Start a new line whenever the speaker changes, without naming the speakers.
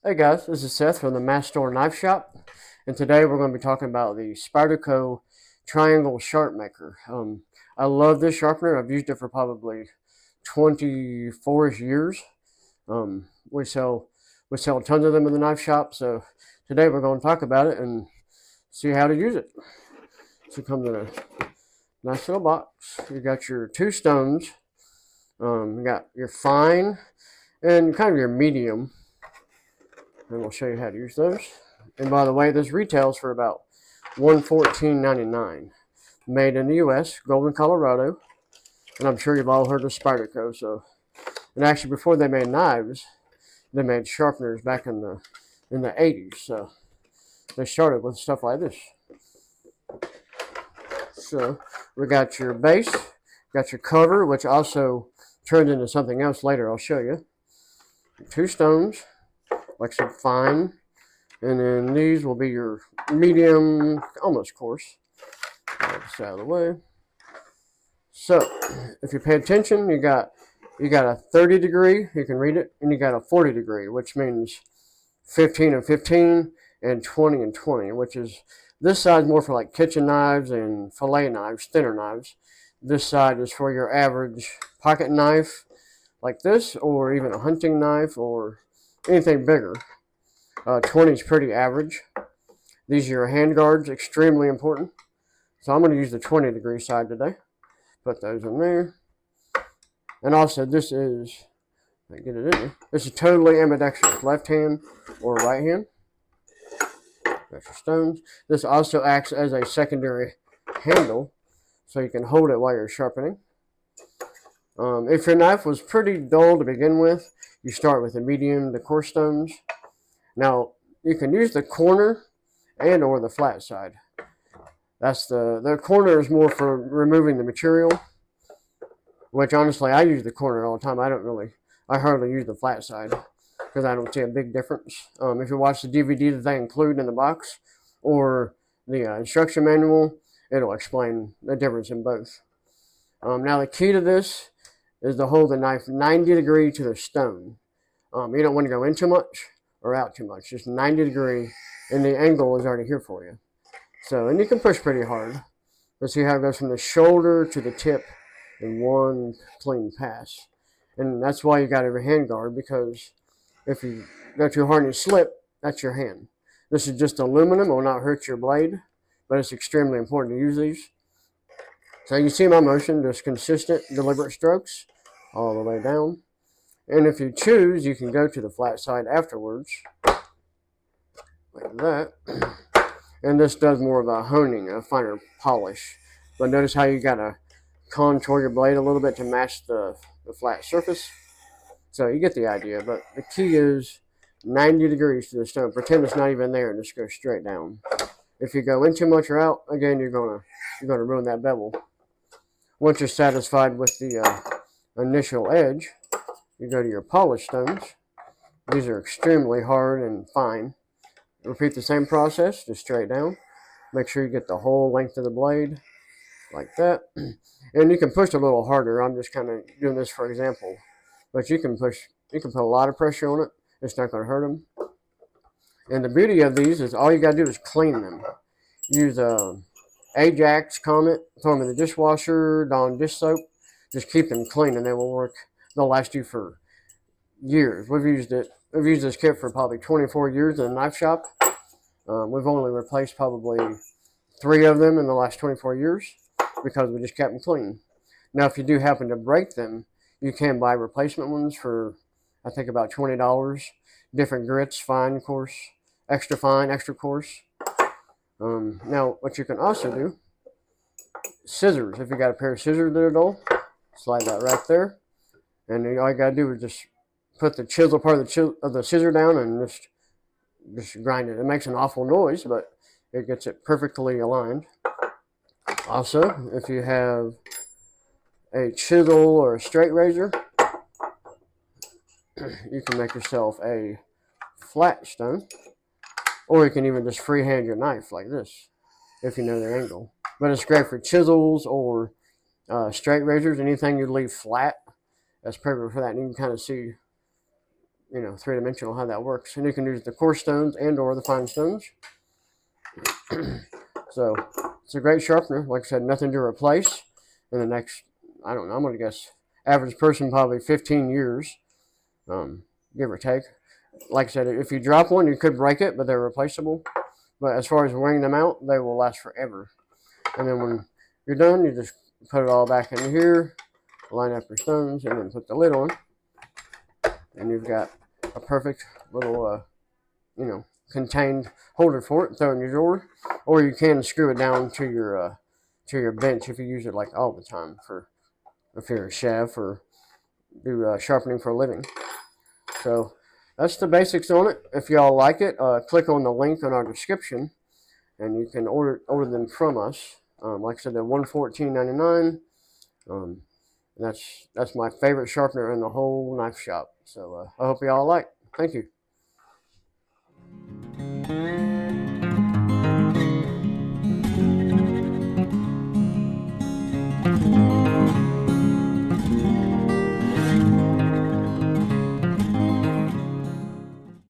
Hey guys, this is Seth from the Mast Knife Shop, and today we're going to be talking about the Spyderco Tri-Angle Sharpmaker. I love this sharpener. I've used it for probably 24 years. We sell tons of them in the knife shop, so today we're going to talk about it and see how to use it. So it comes in a nice little box. You got your two stones. You got your fine and kind of your medium. And we'll show you how to use those. And by the way, this retails for about $114.99. Made in the U.S., Golden, Colorado. And I'm sure you've all heard of Spyderco. And actually, before they made knives, they made sharpeners back in the 80s. So they started with stuff like this. So we got your base, got your cover, which also turned into something else later. I'll show you. Two stones, like some fine, and then these will be your medium, almost coarse. Get this out of the way. So, if you pay attention, you got a 30 degree, you can read it, and you got a 40 degree, which means 15 and 15, and 20 and 20, which is, this side more for like kitchen knives and fillet knives, thinner knives. This side is for your average pocket knife, like this, or even a hunting knife, or anything bigger. 20 is pretty average. These are your hand guards, extremely important. So I'm going to use the 20 degree side today. Put those in there. And also this is, I get it in there. This is totally ambidextrous, left hand or right hand. Got your stones. This also acts as a secondary handle, so you can hold it while you're sharpening. If your knife was pretty dull to begin with, you start with the medium, the coarse stones. Now, you can use the corner and or the flat side. That's the corner is more for removing the material, which honestly, I use the corner all the time. I hardly use the flat side because I don't see a big difference. If you watch the DVD that they include in the box or the instruction manual, it'll explain the difference in both. Now, the key to this is to hold the knife 90 degree to the stone. You don't want to go in too much or out too much. Just 90 degree, and the angle is already here for you. So, and you can push pretty hard. Let's see how it goes from the shoulder to the tip in one clean pass. And that's why you got your hand guard, because if you go too hard and you slip, that's your hand. This is just aluminum. It will not hurt your blade, but it's extremely important to use these. So you see my motion, just consistent, deliberate strokes all the way down. And if you choose, you can go to the flat side afterwards, like that. And this does more of a honing, a finer polish. But notice how you gotta contour your blade a little bit to match the flat surface. So you get the idea, but the key is 90 degrees to the stone. Pretend it's not even there and just go straight down. If you go in too much or out, again, you're gonna ruin that bevel. Once you're satisfied with the initial edge, you go to your polished stones. These are extremely hard and fine. Repeat the same process, just straight down. Make sure you get the whole length of the blade, like that. And you can push a little harder. I'm just kind of doing this for example. But you can put a lot of pressure on it. It's not going to hurt them. And the beauty of these is all you got to do is clean them. Use Ajax, Comet, throw them in the dishwasher, Dawn dish soap. Just keep them clean and they will work. They'll last you for years. We've used this kit for probably 24 years in the knife shop. We've only replaced probably 3 of them in the last 24 years because we just kept them clean. Now, if you do happen to break them, you can buy replacement ones for, I think, about $20. Different grits, fine, coarse, extra fine, extra coarse. Now, what you can also do, scissors. If you got a pair of scissors that are dull, slide that right there. And all you got to do is just put the chisel part of the scissor down and just grind it. It makes an awful noise, but it gets it perfectly aligned. Also, if you have a chisel or a straight razor, you can make yourself a flat stone, or you can even just freehand your knife like this if you know their angle. But it's great for chisels or straight razors, anything you leave flat. That's perfect for that. And you can kind of see, you know, three-dimensional how that works. And you can use the coarse stones and or the fine stones. So it's a great sharpener. Like I said, nothing to replace in the next, I don't know, I'm going to guess average person probably 15 years, give or take. Like I said, if you drop one, you could break it, but they're replaceable. But as far as wearing them out, they will last forever. And then when you're done, you just put it all back in here, line up your stones, and then put the lid on. And you've got a perfect little, you know, contained holder for it. Throw it in your drawer, or you can screw it down to your bench if you use it like all the time for if you're a chef or do sharpening for a living. So that's the basics on it. If y'all like it, click on the link in our description, and you can order them from us. Like I said, they're $114.99. That's my favorite sharpener in the whole knife shop. So I hope y'all like. Thank you.